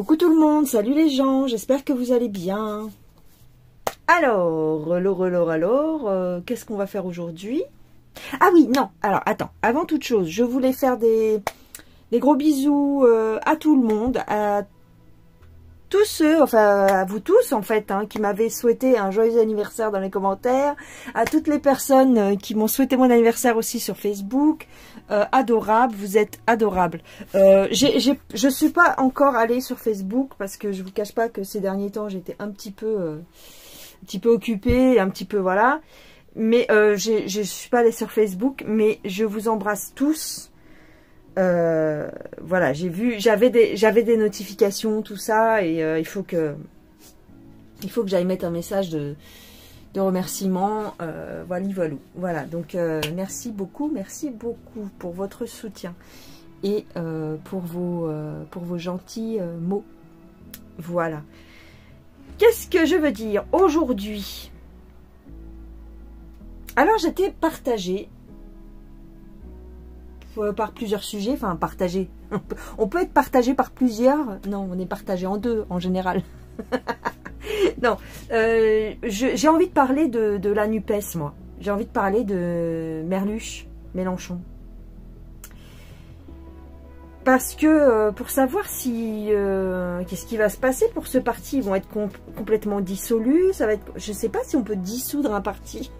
Coucou tout le monde, salut les gens, j'espère que vous allez bien. Alors, qu'est-ce qu'on va faire aujourd'hui? Ah oui, non, alors attends, avant toute chose, je voulais faire des gros bisous à tout le monde, à tous ceux, enfin à vous tous en fait, hein, qui m'avaient souhaité un joyeux anniversaire dans les commentaires, à toutes les personnes qui m'ont souhaité mon anniversaire aussi sur Facebook. Adorable, vous êtes adorables. Je suis pas encore allée sur Facebook parce que je vous cache pas que ces derniers temps j'étais un petit peu occupée, un petit peu voilà. Mais je suis pas allée sur Facebook, mais je vous embrasse tous. Voilà, j'ai vu, j'avais des notifications, tout ça, et il faut que j'aille mettre un message de remerciement, voilà, donc merci beaucoup pour votre soutien et pour vos gentils mots. Voilà. Qu'est-ce que je veux dire aujourd'hui? Alors, j'étais partagée par plusieurs sujets, enfin partagé. On peut être partagé par plusieurs. Non, on est partagé en deux en général. Non, j'ai envie de parler de la NUPES, moi. J'ai envie de parler de Merluche, Mélenchon. Parce que pour savoir si qu'est-ce qui va se passer pour ce parti, ils vont être complètement dissolus. Ça va être, je ne sais pas si on peut dissoudre un parti.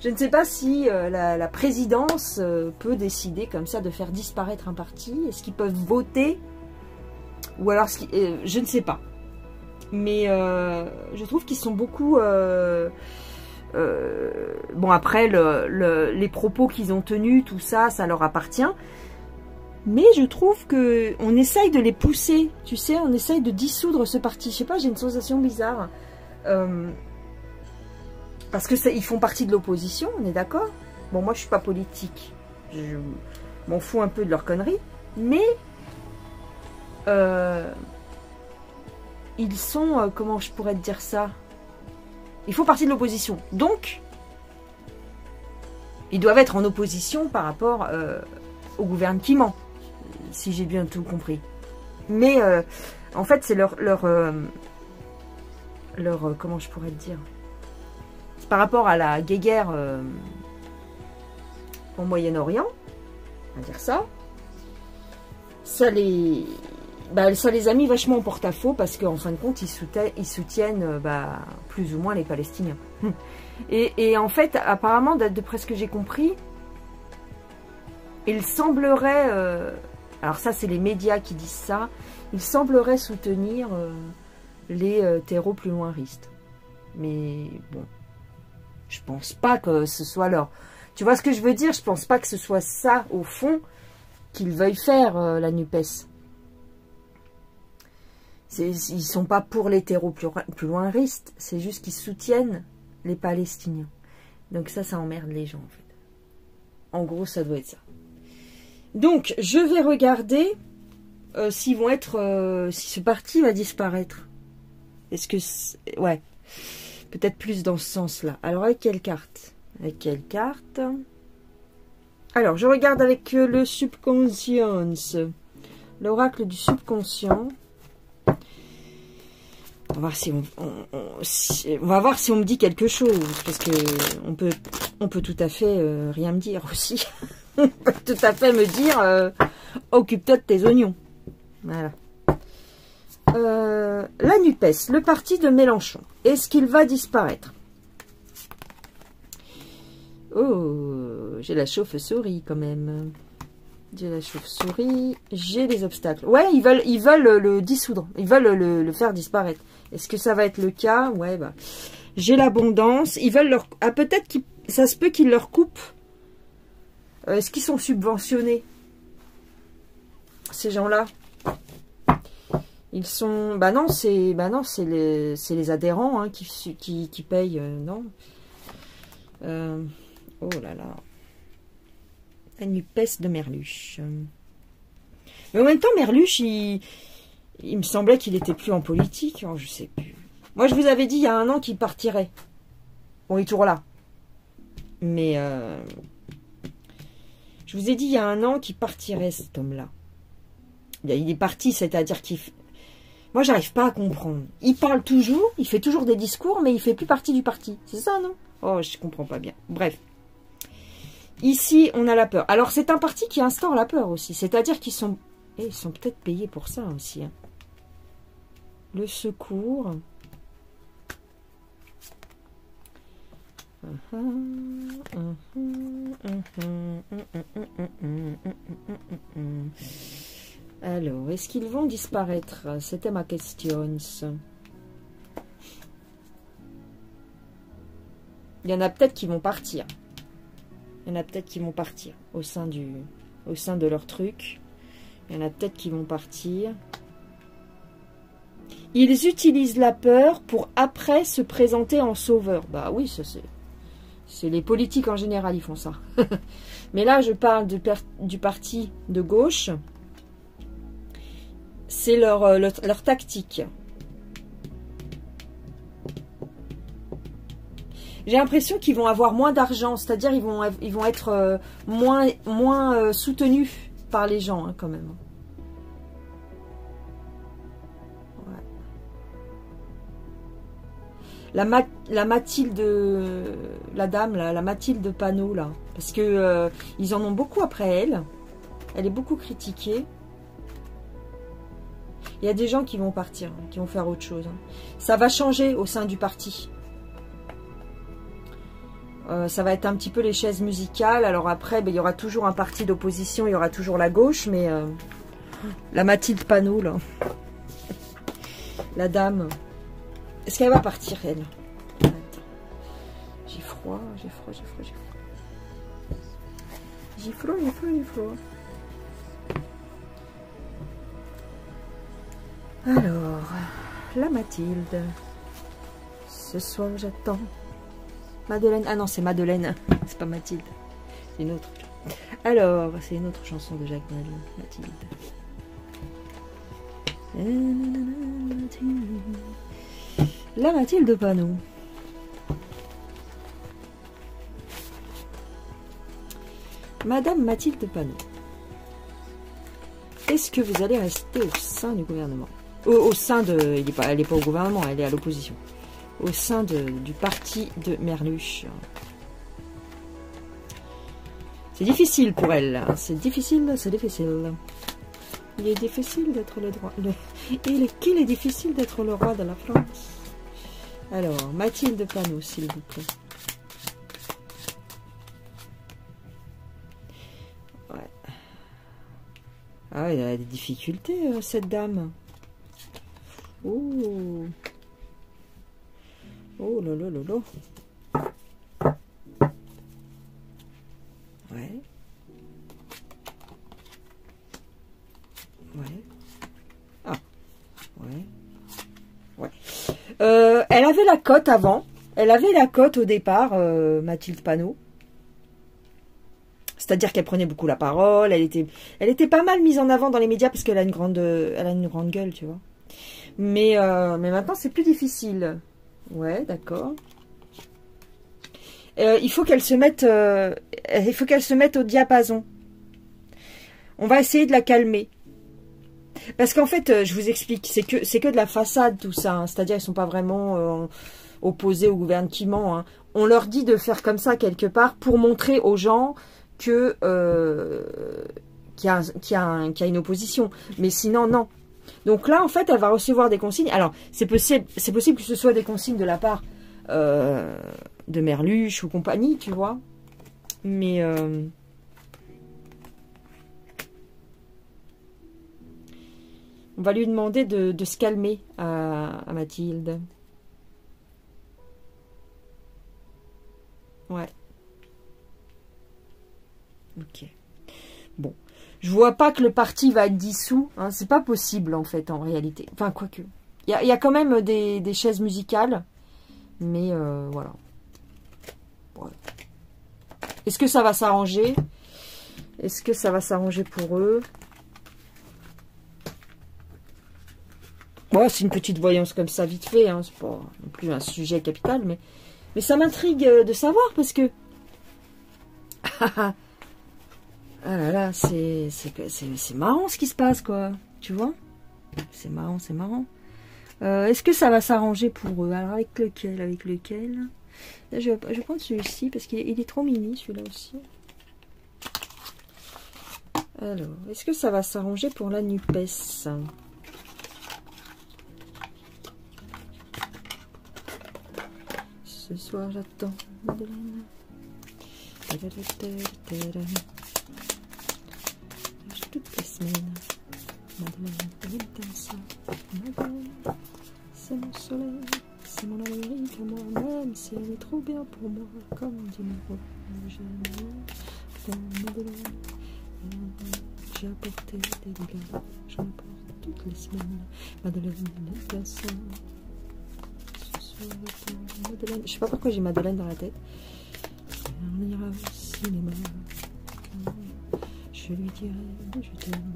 Je ne sais pas si la présidence peut décider comme ça de faire disparaître un parti. Est-ce qu'ils peuvent voter? Ou alors, je ne sais pas. Mais je trouve qu'ils sont beaucoup... bon, après, les propos qu'ils ont tenus, tout ça, ça leur appartient. Mais je trouve qu'on essaye de les pousser. Tu sais, on essaye de dissoudre ce parti. Je sais pas, j'ai une sensation bizarre. Parce que ils font partie de l'opposition, on est d'accord? Bon, moi, je suis pas politique. Je m'en fous un peu de leurs conneries. Mais... ils sont... comment je pourrais te dire ça? Ils font partie de l'opposition. Donc, ils doivent être en opposition par rapport au gouvernement. Si j'ai bien tout compris. Mais, en fait, c'est leur comment je pourrais te dire? Par rapport à la guéguerre au Moyen-Orient, on va dire ça, ça les a mis vachement en porte-à-faux parce qu'en fin de compte, ils soutiennent plus ou moins les Palestiniens. Et en fait, apparemment, d'après ce que j'ai compris, il semblerait, alors ça c'est les médias qui disent ça, il semblerait soutenir les terreau-plus-loinristes. Mais bon... Je pense pas que ce soit leur... Tu vois ce que je veux dire? Je pense pas que ce soit ça, au fond, qu'ils veuillent faire, la NUPES. Ils sont pas pour les terreaux plus loinristes. C'est juste qu'ils soutiennent les Palestiniens. Donc ça emmerde les gens, en fait. En gros, ça doit être ça. Donc, je vais regarder s'ils vont être... si ce parti va disparaître. Est-ce que... Ouais. Peut-être plus dans ce sens-là. Alors, avec quelle carte? Avec quelle carte? Alors, je regarde avec le subconscient. L'oracle du subconscient. On va voir si on va voir si on me dit quelque chose. Parce que on peut tout à fait rien me dire aussi. On peut tout à fait me dire occupe-toi de tes oignons. Voilà. La NUPES, le parti de Mélenchon. Est-ce qu'il va disparaître? Oh, j'ai la chauve-souris quand même. J'ai la chauve-souris. J'ai les obstacles. Ouais, ils veulent le dissoudre. Ils veulent le faire disparaître. Est-ce que ça va être le cas? Ouais, bah. J'ai l'abondance. Ils veulent leur... Ah, peut-être que ça se peut qu'ils leur coupent. Est-ce qu'ils sont subventionnés? Ces gens-là? Ils sont... Bah non, c'est les adhérents hein, qui payent, non. Oh là là. La NUPES de Merluche. Mais en même temps, Merluche, il me semblait qu'il était plus en politique. Oh, je sais plus. Moi, je vous avais dit il y a 1 an qu'il partirait. Bon, il est toujours là. Mais je vous ai dit il y a 1 an qu'il partirait, cet homme-là. Il est parti, c'est-à-dire qu'il... Moi, j'arrive pas à comprendre. Il parle toujours, il fait toujours des discours, mais il fait plus partie du parti. C'est ça, non? Oh, je comprends pas bien. Bref. Ici, on a la peur. Alors, c'est un parti qui instaure la peur aussi. C'est-à-dire qu'ils sont... Et ils sont peut-être payés pour ça aussi. Hein. Le secours. Alors, est-ce qu'ils vont disparaître? C'était ma question. Il y en a peut-être qui vont partir. Il y en a peut-être qui vont partir au sein de leur truc. Il y en a peut-être qui vont partir. Ils utilisent la peur pour après se présenter en sauveur. Bah oui, ça c'est les politiques en général, ils font ça. Mais là, je parle du parti de gauche. C'est leur tactique. J'ai l'impression qu'ils vont avoir moins d'argent, c'est-à-dire ils vont être moins soutenus par les gens, hein, quand même. Ouais. La Mathilde, la dame, là, la Mathilde Panot, là, parce que ils en ont beaucoup après elle. Elle est beaucoup critiquée. Il y a des gens qui vont partir, hein, qui vont faire autre chose. Hein. Ça va changer au sein du parti. Ça va être un petit peu les chaises musicales. Alors après, ben, il y aura toujours un parti d'opposition, il y aura toujours la gauche, mais la Mathilde Panot, là, la dame, est-ce qu'elle va partir, elle? Attends. J'ai froid, j'ai froid, j'ai froid, j'ai froid. J'ai froid, j'ai froid, j'ai froid. Alors, la Mathilde. Ce soir, j'attends. Madeleine. Ah non, c'est Madeleine. C'est pas Mathilde. C'est une autre. Alors, c'est une autre chanson de Jacques Brel. Mathilde. La Mathilde Panot. Madame Mathilde Panot. Est-ce que vous allez rester au sein du gouvernement? Au sein de... Elle n'est pas au gouvernement, elle est à l'opposition. Au sein du parti de Merluche. C'est difficile pour elle. C'est difficile, c'est difficile. Il est difficile d'être le droit. Qu'il est difficile d'être le roi de la France. Alors, Mathilde Panot, s'il vous plaît. Ouais. Ah, elle a des difficultés, cette dame. Oh. Oh là là là là. Ouais. Ouais. Ah. Ouais. Ouais. Elle avait la cote avant. Elle avait la cote au départ, Mathilde Panot. C'est-à-dire qu'elle prenait beaucoup la parole. Elle était pas mal mise en avant dans les médias parce qu'elle a une grande gueule, tu vois. Mais maintenant, c'est plus difficile. Ouais, d'accord. Il faut qu'elle se mette au diapason. On va essayer de la calmer. Parce qu'en fait, je vous explique, c'est que de la façade tout ça. Hein. C'est-à-dire ils sont pas vraiment opposés au gouvernement. Hein. On leur dit de faire comme ça quelque part pour montrer aux gens que qu'il y a une opposition. Mais sinon, non. Donc là, en fait, elle va recevoir des consignes. Alors, c'est possible que ce soit des consignes de la part de Merluche ou compagnie, tu vois. Mais on va lui demander de se calmer à Mathilde. Ouais. Ok. Bon. Je vois pas que le parti va être dissous. Hein. C'est pas possible, en fait, en réalité. Enfin, quoique. Il y a quand même des chaises musicales. Mais voilà. Ouais. Est-ce que ça va s'arranger? Est-ce que ça va s'arranger pour eux? Bon, c'est une petite voyance comme ça, vite fait. Hein. C'est pas non plus un sujet capital. Mais ça m'intrigue de savoir parce que... Ah là là, c'est marrant ce qui se passe, quoi. Tu vois? C'est marrant, c'est marrant. Est-ce que ça va s'arranger pour eux? Alors avec lequel? Avec lequel? Là, je vais prendre celui-ci parce qu'il est trop mini, celui-là aussi. Alors, est-ce que ça va s'arranger pour la NUPES? Ce soir, j'attends Madeleine. Toutes les semaines. Madeleine, Madeleine, c'est mon soleil, c'est mon Amérique à moi, même si elle est trop bien pour moi, comme dit mon Madeleine, j'ai apporté des dégâts, j'en apporte toutes les semaines. Madeleine, ce soir, Madeleine, je sais pas pourquoi j'ai Madeleine dans la tête. On ira au cinéma, je lui dirai je t'aime.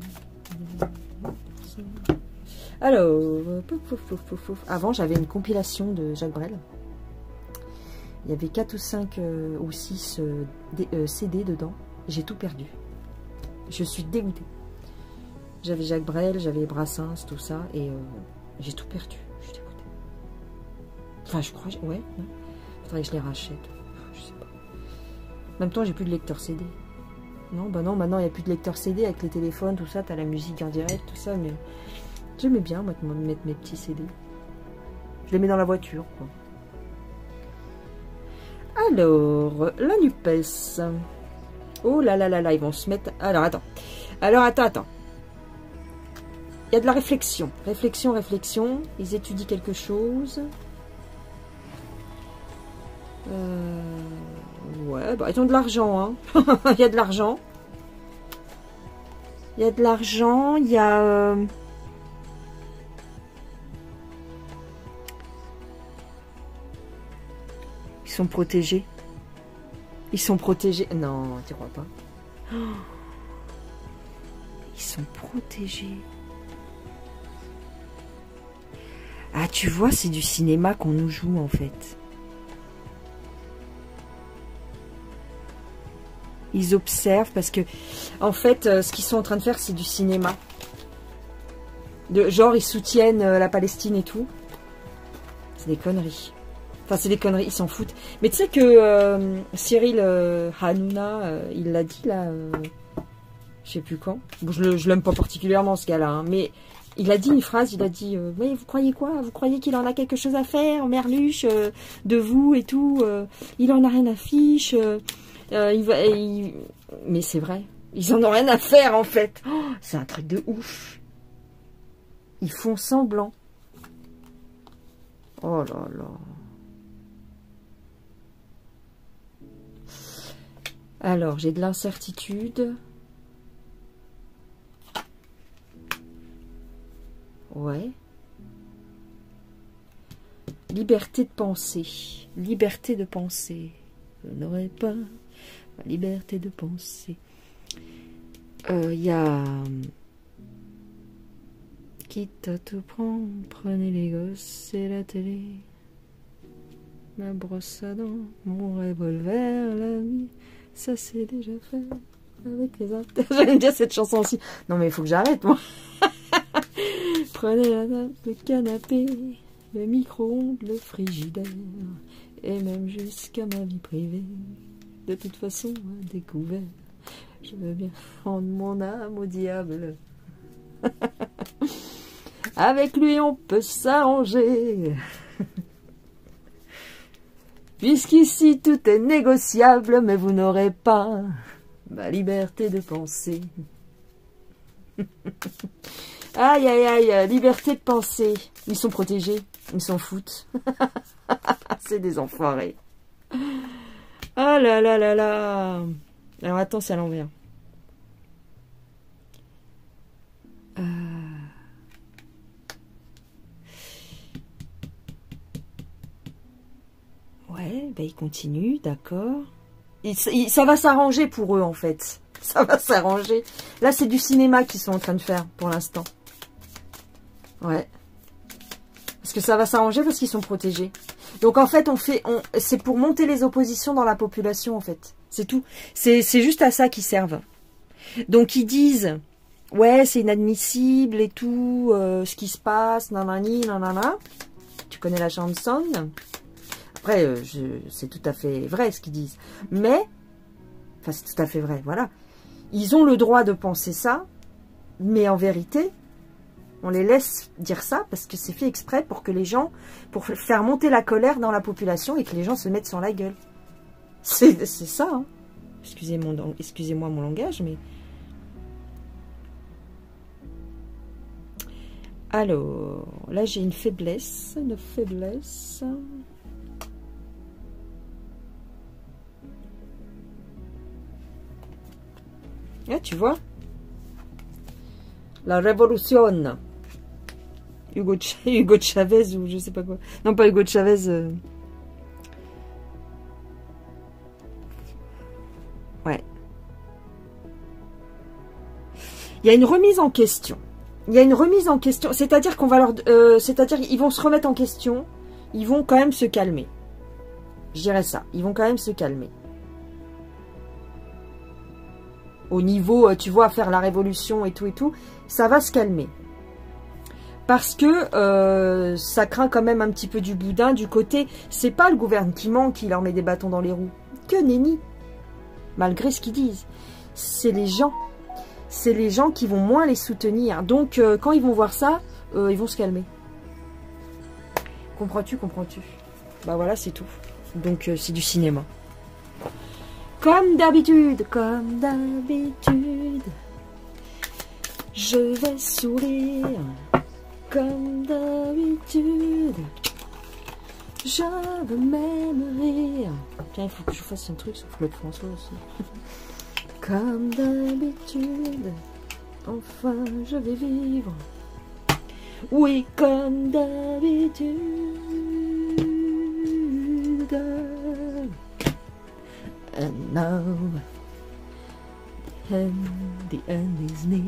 Alors, avant j'avais une compilation de Jacques Brel. Il y avait 4 ou 5 ou 6 CD dedans. J'ai tout perdu. Je suis dégoûtée. J'avais Jacques Brel, j'avais Brassens, tout ça, et j'ai tout perdu. Je suis dégoûtée. Enfin, je crois, ouais. Faudrait que je les rachète. Je sais pas. En même temps, j'ai plus de lecteur CD. Non, bah non, maintenant il n'y a plus de lecteur CD avec les téléphones, tout ça, t'as la musique en direct, tout ça, mais j'aimais bien moi, mettre mes petits CD. Je les mets dans la voiture, quoi. Alors, la NUPES. Oh là là là là, ils vont se mettre... Alors, attends. Attends. Il y a de la réflexion. Réflexion. Ils étudient quelque chose. Ouais, bah ils ont de l'argent, hein. Il y a de l'argent. Il y a... Ils sont protégés. Non, tu crois pas. Ils sont protégés. Ah, tu vois, c'est du cinéma qu'on nous joue, en fait. Ils observent parce que, en fait, ce qu'ils sont en train de faire, c'est du cinéma. Genre, ils soutiennent la Palestine et tout. C'est des conneries. Enfin, c'est des conneries, ils s'en foutent. Mais tu sais que Cyril Hanouna, il l'a dit, là, je sais plus quand. Bon, je l'aime pas particulièrement, ce gars-là, hein, mais il a dit une phrase, il a dit mais vous croyez quoi? Vous croyez qu'il en a quelque chose à faire, Merluche, de vous et tout il en a rien à fiche. Mais c'est vrai, ils en ont rien à faire en fait. Oh, c'est un truc de ouf. Ils font semblant. Oh là là. Alors, j'ai de l'incertitude. Ouais. Liberté de penser. Liberté de penser. Je n'aurais pas ma liberté de penser. Il y a... Quitte à tout prendre, prenez les gosses et la télé. Ma brosse à dents, mon revolver, la vie, ça c'est déjà fait. Avec les intérêts. J'aime bien cette chanson aussi. Non mais il faut que j'arrête moi. Prenez la table, le canapé, le micro-ondes, le frigidaire, et même jusqu'à ma vie privée. De toute façon, à découvert, je veux bien rendre mon âme au diable. Avec lui, on peut s'arranger. Puisqu'ici, tout est négociable, mais vous n'aurez pas ma liberté de penser. Aïe, aïe, aïe, liberté de penser. Ils sont protégés, ils s'en foutent. C'est des enfoirés. Ah là là là là. Alors attends, c'est à l'envers. Ouais, ben ils continuent, d'accord. Ça va s'arranger pour eux en fait. Ça va s'arranger. Là, c'est du cinéma qu'ils sont en train de faire pour l'instant. Ouais. Parce que ça va s'arranger parce qu'ils sont protégés. Donc en fait, c'est pour monter les oppositions dans la population en fait. C'est tout. C'est juste à ça qu'ils servent. Donc ils disent, ouais, c'est inadmissible et tout, ce qui se passe, nanani, nanana. Tu connais la chanson. Après, c'est tout à fait vrai ce qu'ils disent. Mais, enfin, c'est tout à fait vrai, voilà. Ils ont le droit de penser ça, mais en vérité, on les laisse dire ça parce que c'est fait exprès pour que les gens, pour faire monter la colère dans la population et que les gens se mettent sur la gueule. C'est ça, hein. Excusez-moi mon langage, mais... Alors, là j'ai une faiblesse, Ah, tu vois, la révolution. Hugo Chavez ou je sais pas quoi. Non, pas Hugo Chavez. Ouais. Il y a une remise en question. C'est-à-dire qu'on va leur... c'est-à-dire ils vont se remettre en question. Ils vont quand même se calmer. Je dirais ça. Ils vont quand même se calmer. Au niveau, tu vois, faire la révolution et tout, ça va se calmer. Parce que ça craint quand même un petit peu du boudin du côté... C'est pas le gouvernement qui leur met des bâtons dans les roues. Que nenni. Malgré ce qu'ils disent. C'est les gens. C'est les gens qui vont moins les soutenir. Donc, quand ils vont voir ça, ils vont se calmer. Comprends-tu? Bah voilà, c'est tout. Donc, c'est du cinéma. Comme d'habitude, je vais sourire. Comme d'habitude, je veux même rire. Tiens, il faut que je fasse un truc sur Claude François aussi. Comme d'habitude, enfin je vais vivre. Oui, comme d'habitude. And now, the end is near.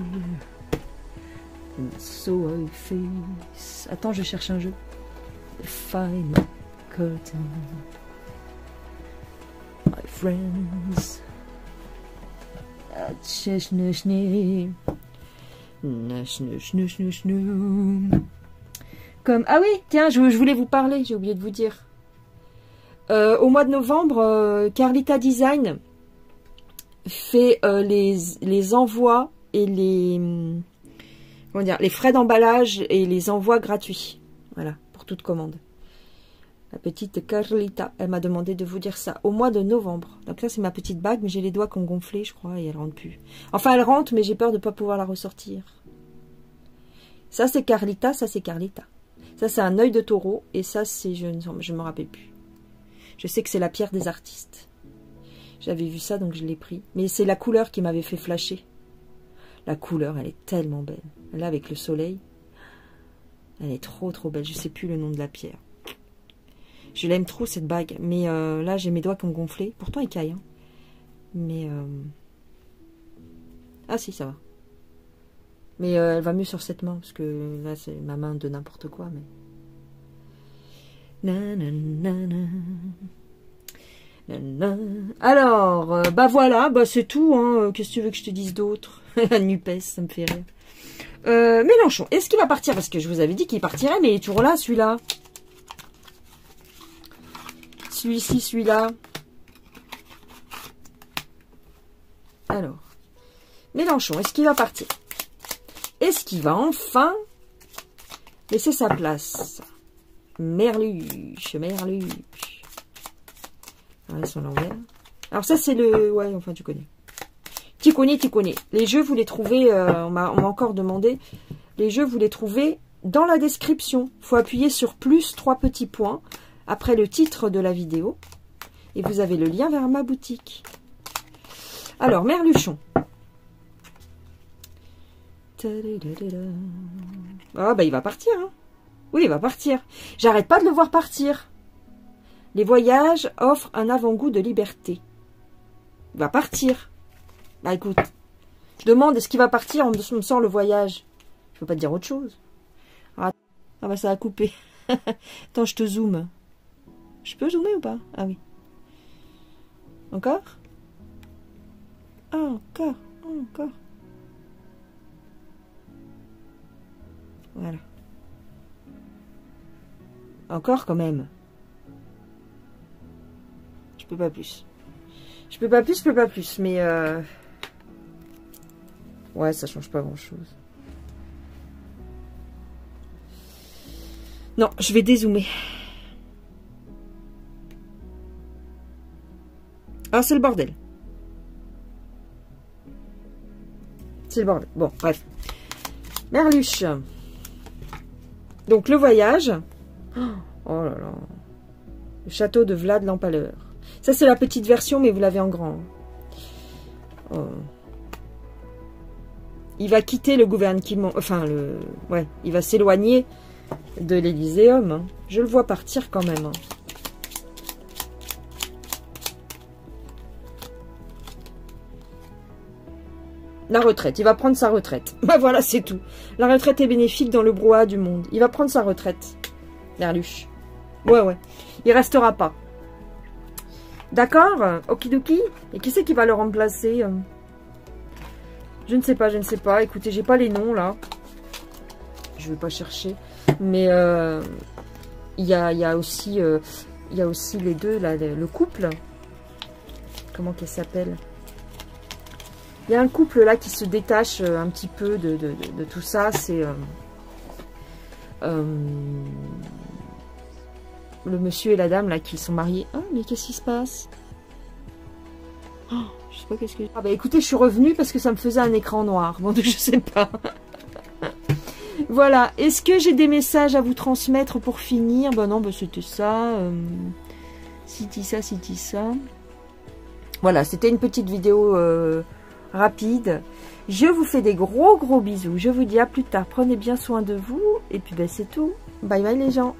And so I face... Attends, je cherche un jeu. The final curtain. My friends. Comme... Ah oui, tiens, je voulais vous parler, j'ai oublié de vous dire. Au mois de novembre, Carlita Design fait les envois et les... Comment dire, les frais d'emballage et les envois gratuits. Voilà, pour toute commande. La petite Carlita, elle m'a demandé de vous dire ça. Au mois de novembre. Donc là, c'est ma petite bague, mais j'ai les doigts qui ont gonflé, je crois, et elle rentre plus. Enfin, elle rentre, mais j'ai peur de ne pas pouvoir la ressortir. Ça, c'est Carlita, ça, c'est Carlita. Ça, c'est un œil de taureau, et ça, c'est... Je ne me rappelle plus. Je sais que c'est la pierre des artistes. J'avais vu ça, donc je l'ai pris. Mais c'est la couleur qui m'avait fait flasher. La couleur, elle est tellement belle. Là, avec le soleil, elle est trop, trop belle. Je ne sais plus le nom de la pierre. Je l'aime trop, cette bague. Mais là, j'ai mes doigts qui ont gonflé. Pourtant, il caille. Hein. Mais... Ah si, ça va. Mais elle va mieux sur cette main. Parce que là, c'est ma main de n'importe quoi. Mais... Alors, bah voilà, bah c'est tout. Hein. Qu'est-ce que tu veux que je te dise d'autre? Nupes, ça me fait rire. Mélenchon, est-ce qu'il va partir? Parce que je vous avais dit qu'il partirait, mais il est toujours là, celui-là. Celui-ci, celui-là. Alors, Mélenchon, est-ce qu'il va partir? Est-ce qu'il va enfin laisser sa place? Merluche. Ils sont à l'envers. Alors ça, c'est le... Ouais, enfin, tu connais. Tu connais. Les jeux, vous les trouvez... on m'a encore demandé. Les jeux, vous les trouvez dans la description. Il faut appuyer sur plus 3 petits points après le titre de la vidéo. Et vous avez le lien vers ma boutique. Alors, Merluchon. Ah, bah, il va partir. Hein. Oui, il va partir. J'arrête pas de le voir partir. Les voyages offrent un avant-goût de liberté. Il va partir. Bah écoute, je demande est-ce qu'il va partir, on me sort le voyage. Je peux pas te dire autre chose. Ah bah ça a coupé. Attends, je te zoome. Je peux zoomer ou pas? Ah oui. Encore? Ah, encore. Voilà. Encore quand même. Je peux pas plus. Je peux pas plus, je peux pas plus. Mais ouais, ça change pas grand-chose. Non, je vais dézoomer. Ah, c'est le bordel. C'est le bordel. Bon, bref. Merluche. Donc, le voyage. Oh là là. Le château de Vlad l'Empaleur. Ça, c'est la petite version, mais vous l'avez en grand. Oh. Il va quitter le gouvernement. Enfin, ouais, il va s'éloigner de l'Elyséeum. Hein. Je le vois partir quand même. Hein. La retraite, il va prendre sa retraite. Bah voilà, c'est tout. La retraite est bénéfique dans le brouhaha du monde. Il va prendre sa retraite. Merluche. Ouais, ouais. Il restera pas. D'accord, okidoki. Et qui c'est qui va le remplacer? Je ne sais pas, je ne sais pas. Écoutez, j'ai pas les noms là. Je vais pas chercher. Mais il y a aussi les deux là, le couple. Comment qu'elle s'appelle? Il y a un couple là qui se détache un petit peu de tout ça. C'est le monsieur et la dame là qui sont mariés. Ah, mais qu'est-ce qui se passe? Oh, je sais pas qu'est-ce que... Ah bah écoutez, je suis revenue parce que ça me faisait un écran noir. Bon, donc je sais pas. Voilà. Est-ce que j'ai des messages à vous transmettre pour finir? Ben non, ben c'était ça. City ça, city ça. Voilà, c'était une petite vidéo rapide. Je vous fais des gros bisous. Je vous dis à plus tard. Prenez bien soin de vous. Et puis ben c'est tout. Bye bye les gens.